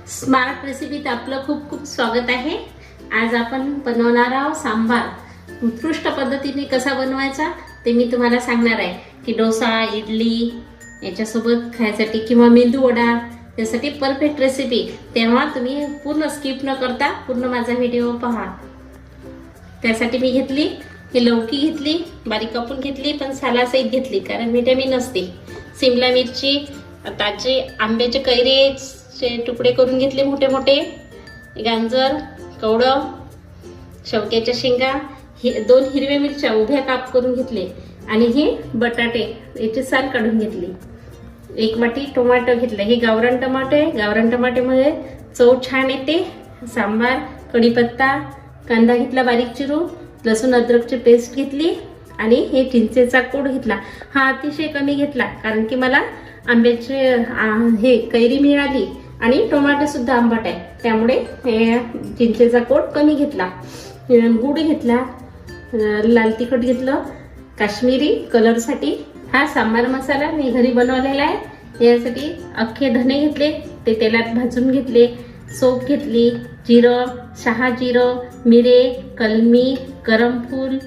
Smart रेसिपीत आपलं खूप खूप स्वागत आहे। आज आपण बनवणार आहोत सांबार। उत्कृष्ट पद्धतीने कसा बनवायचा ते मी तुम्हाला सांगणार आहे की डोसा, इडली याच्यासोबत खायसाठी किंवा मेंदू वडा यासाठी परफेक्ट रेसिपी। तेव्हा तुम्ही पूर्ण स्किप न करता पूर्ण माझा व्हिडिओ पहा। त्यासाठी मी घेतली ही लौकी घेतली, बारीक कापून घेतली पण सालासहित घेतली कारण व्हिटॅमिन असते। शिमला मिरची, ताजे आंब्याचे कैरेचे तुकडे करून घेतले मोठे मोठे, गाजर, कवळं, शेवग्याच्या शेंगा, दोन हिरव्या मिरच्या उभ्या काप करून घेतले आणि हे बटाटे याची साल काढून घेतली। एक वाटी टोमॅटो घेतले, हे गावरान टमाटे आहे। गावरान टमाट्यामध्ये चव छान येते। सांबार, कढीपत्ता, कांदा घेतला बारीक चिरून, लसूण अद्रकची पेस्ट घेतली आणि हे चिंचेचा कोड घेतला। हा अतिशय कमी घेतला कारण की मला आंब्याचे हे कैरी मिळाली आणि टोमॅटो सुद्धा आंबट आहे, त्यामुळे हे चिंचेचा कोड कमी घेतला। गुड घेतला, लाल तिखट घेतलं काश्मीरी कलरसाठी। हा सांबार मसाला मी घरी बनवलेला आहे। यासाठी अख्खे धने घेतले, ते तेलात भाजून घेतले। सोप घेतली, जिरं, शहाजिरं, मिरे, कलमी, गरम फूल,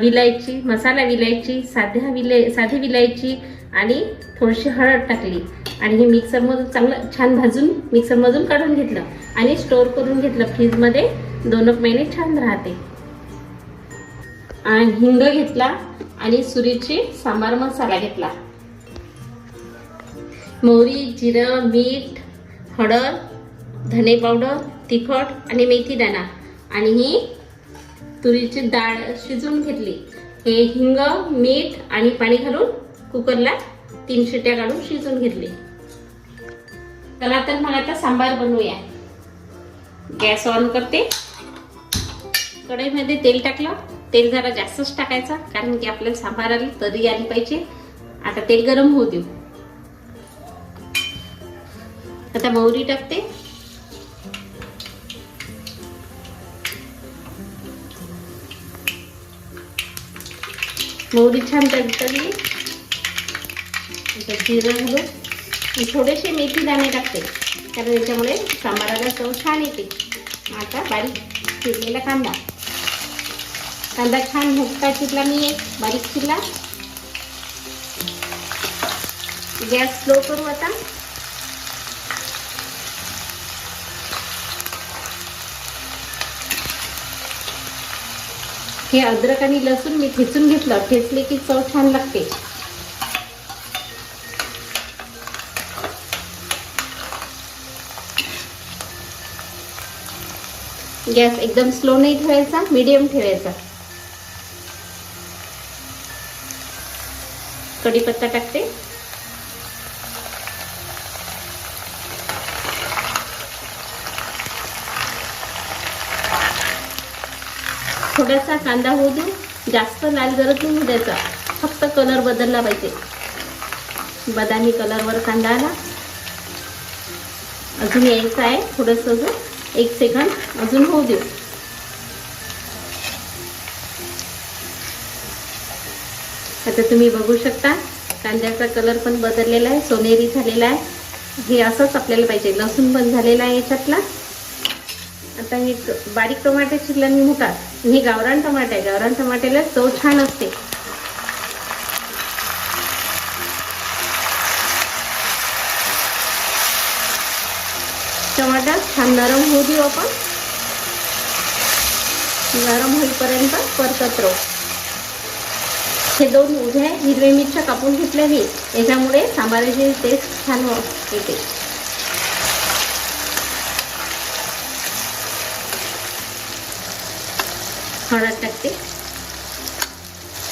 विलायची, मसाला विलायची, साधी विलायची आणि थोडीशी हळद टाकली आणि हे मिक्सरमधून चांगलं छान भाजून मिक्सरमधून काढून घेतलं आणि स्टोर करून घेतलं फ्रीजमध्ये। 2 महिने छान राहते। आणि हिंग घेतला आणि सुरीची सांबार मसाला घेतला। मोहरी, जिरं, मीठ, हळद, धने पावडर, तिखट आणि मेथी दाणा आणि ही तुरीची डाळ शिजवून घेतली। हे हिंग, मीठ आणि पाणी घालून कुकरला 3 शिट्ट्या काढून शिजवून घेतली। चला तर मग आता सांबार बनवूया। गॅस ऑन करते, कढईमध्ये तेल टाकलं। तेल जरा जास्तच टाकायचं कारण की आपल्याला सांबाराला तरी आली पाहिजे। आता तेल गरम होऊ देऊ। आता मोहरी टाकते, मोहरी छान तडतडली, जिरं घालून थोडेसे मेथी दाणे टाकते कारण याच्यामुळे सांबाराला चव छान येते। आता बारीक चिरलेला कांदा, कांदा छान मोठा चिरला मी, बारीक चिरला। गॅस स्लो करू आता। हे अद्रक आणि लसूण मी ठेचून घेतलं, ठेचले की चव छान लागते। गॅस एकदम स्लो नाही ठेवायचा, मीडियम ठेवायचा। कढीपत्ता टाकते, थोडासा कांदा होऊ देऊ, जास्त लाल गरज नाही होऊ द्यायचा, फक्त कलर बदलला पाहिजे। बदामी कलरवर कांदा आला, अजून यायचा आहे थोडंसं, अजून 1 सेकंद अजून होऊ देऊ। आता तुम्ही बघू शकता कांद्याचा कलर पण बदललेला आहे, सोनेरी झालेला आहे। हे असंच आपल्याला पाहिजे। लसूण पण झालेला आहे याच्यातला। आता हे बारीक टोमॅटो चिरला मी मोठा, हे गावरान टमाटे आहे। गावरान टमाट्याला चव छान असते। टमाटा छान नरम होऊ देऊ आपण, नरम होईपर्यंत परतत राहू। हे 2 उभ्या हिरव्या मिरच्या कापून घेतल्या मी, याच्यामुळे सांबाराची टेस्ट छान येते। हळद टाकते,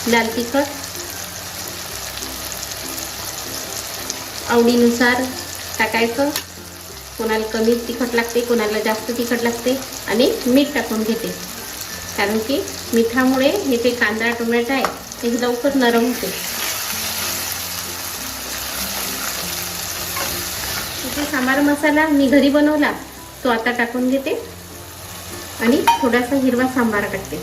लाल तिखट आवडीनुसार टाकायचं। कोणाला कमी तिखट लागते, कोणाला जास्त तिखट लागते। आणि मीठ टाकून घेते कारण की मिठामुळे हे जे कांदा टोमॅटो आहे ते लवकर नरम होते। इथे सांबार मसाला मी घरी बनवला तो आता टाकून घेते आणि थोडासा हिरवा सांबार टाकते।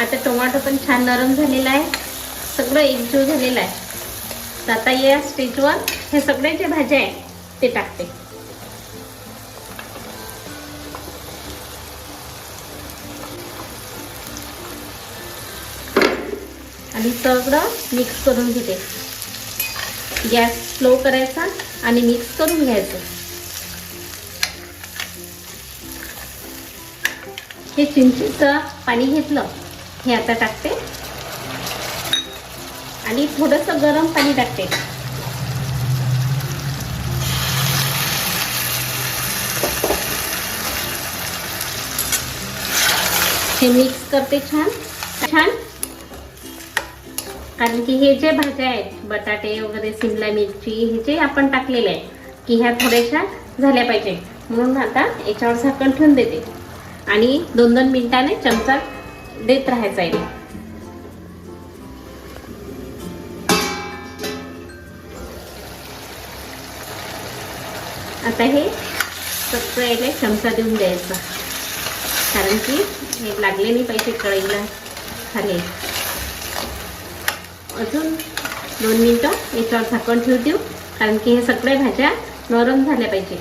आता टोमॅटो पण छान नरम झालेला आहे, सगळं एकजीव झालेलं आहे. तर आता या स्टेजवर हे सगळे जे भाज्या आहे ते टाकते. आणि सगळं मिक्स करून घेते. गॅस स्लो करायचा आणि मिक्स करून घ्यायचं. हे चिंचेचं पाणी घेतलं हे आता टाकते आणि थोडंसं गरम पाणी टाकते. हे मिक्स करते छान छान. कारण की हे जे भाज्या आहेत बटाटे वगैरे शिमला मिरची हे जे आपण टाकलेले आहे की ह्या थोड्याशा झाल्या पाहिजे, म्हणून आता याच्यावर झाकण ठेवून देते आणि 2-2 मिनिटाने चमचा देत राहायचा आहे. आता हे सगळं याला चमचा देऊन द्यायचा, कारण की हे लागले नाही पाहिजे कढईला खाली. अजून 2 मिनिटं याच्यावर झाकण ठेवू देऊ, कारण की हे सगळ्या भाज्या नरम झाल्या पाहिजे.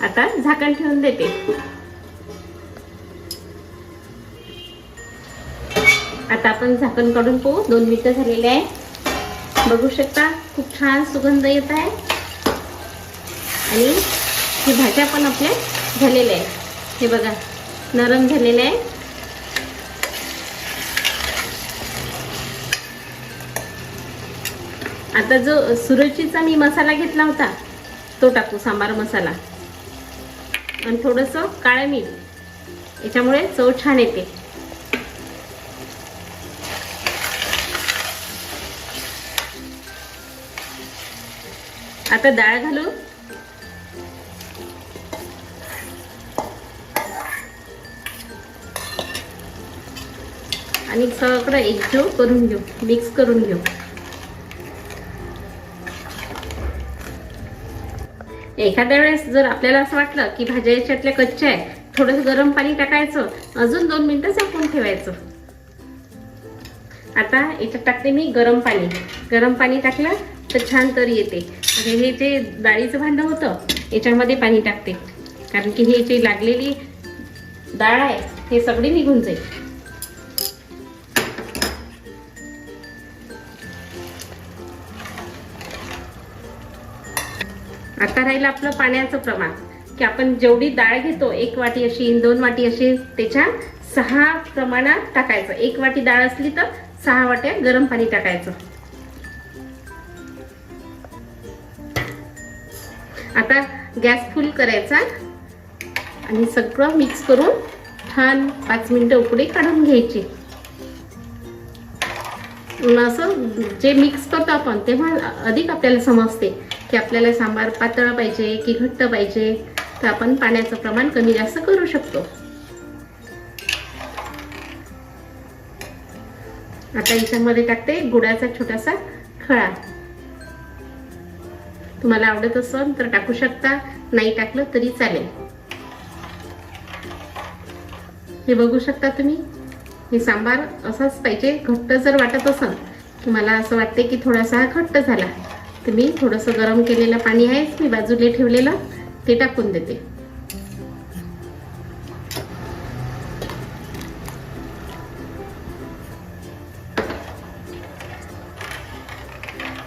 आता झाकण ठेवून देते. आता आपण झाकण काढून पाहू. 2 मिनिटं झालेले आहे. बघू शकता खूप छान सुगंध येत आहे आणि ही भाज्या पण आपल्या झालेल्या आहे. हे बघा नरम झालेले आहे. आता जो सुरुचीचा मी मसाला घेतला होता तो टाकू, सांबार मसाला आणि थोडंसं काळं मीठ, याच्यामुळे चव छान येते. आता डाळ घालू आणि सगळं एकजीव करून घेऊ, मिक्स करून घेऊ. एखाद्या वेळेस जर आपल्याला असं वाटलं की भाज्या याच्यातल्या कच्च्या आहे, थोडंसं गरम पाणी टाकायचं, अजून 2 मिनिटं झाकून ठेवायचं. आता याच्यात टाकते मी गरम पाणी. गरम पाणी टाकलं तर छान तरी येते. हे जे डाळीचं भांडं होतं याच्यामध्ये पाणी टाकते, कारण की हे जे लागलेली डाळ आहे हे सगळी निघून जाईल. आता राहिलं आपलं पाण्याचं प्रमाण, की आपण जेवढी डाळ घेतो 1 वाटी अशी 2 वाटी अशी, त्याच्या 6 प्रमाणात टाकायचं. 1 वाटी डाळ असली तर 6 वाट्या गरम पाणी टाकायचं. आता गॅस फुल करायचा आणि सगळं मिक्स करून छान 5 मिनिटं उकळी काढून घ्यायची. असं जे मिक्स करतो आपण तेव्हा अधिक आपल्याला समजते की आपल्याला सांबार पातळ पाहिजे की घट्ट पाहिजे, तर आपण पाण्याचं प्रमाण कमी जास्त करू शकतो. आता याच्यामध्ये टाकते गुळाचा छोटासा खळा. तुम्हाला आवडत असेल तर टाकू शकता, नाही टाकलं तरी चालेल. हे बघू शकता तुम्ही, हे सांबार असाच पाहिजे. घट्ट जर वाटत असेल की मला असं वाटते की थोडासा घट्ट झाला, तर मी थोडंसं गरम केलेलं पाणी आहेच मी बाजूला ठेवलेलं ते टाकून देते.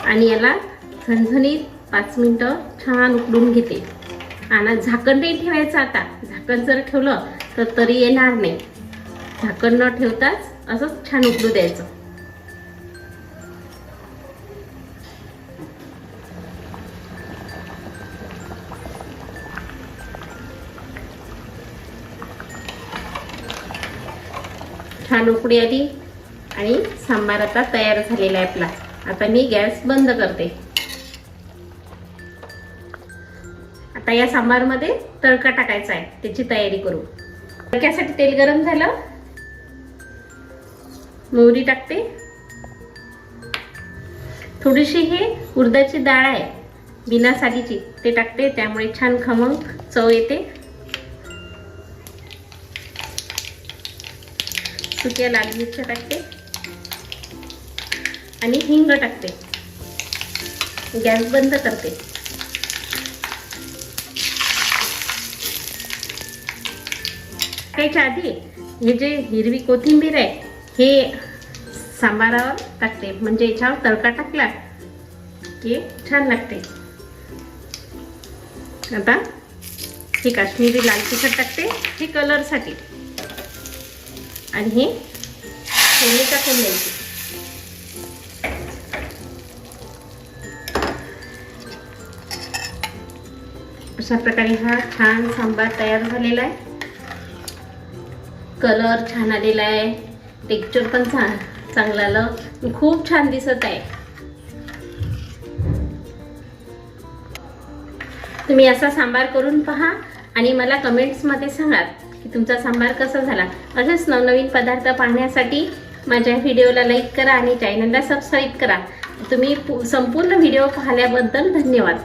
आणि याला झणझणीत 5 मिनिटं छान उकडून घेते. आणि झाकण नाही ठेवायचं. आता झाकण जर ठेवलं तर तरी येणार नाही. झाकण न ठेवताच असंच छान उकडू द्यायचं. छान उकडी आली आणि सांबार आता तयार झालेला आहे आपला. आता मी गॅस बंद करते. आता या सांबारमध्ये तडका टाकायचा आहे, त्याची तयारी करू. तडक्यासाठी तेल गरम झालं, मोहरी टाकते, थोडीशी हे उडदाची डाळ आहे बिना सालीची, ते टाकते, त्यामुळे छान खमंग चव येते. सुक्या लाल मिरच्या टाकते आणि हिंग टाकते. गॅस बंद करते. टाकायच्या आधी हे जे हिरवी कोथिंबीर आहे हे सांबारावर टाकते, म्हणजे याच्यावर तडका टाकला की छान लागते. आता हे काश्मीरी लाल तिखट टाकते, हे कलरसाठी, आणि हे फोडणी टाकून द्यायची. अशा प्रकारे हा छान सांबार तयार झालेला आहे. कलर छान आलेला आहे, टेक्स्चर पण चांगलं आलं, खूप छान दिसत आहे. तुम्ही असा सांबार करून पहा आणि मला कमेंट्समध्ये सांगा की तुमचा सांबार कसा झाला. असेच नवनवीन पदार्थ पाहण्यासाठी माझ्या व्हिडिओला लाईक करा आणि चॅनलला सबस्क्राईब करा. तुम्ही संपूर्ण व्हिडिओ पाहिल्याबद्दल धन्यवाद.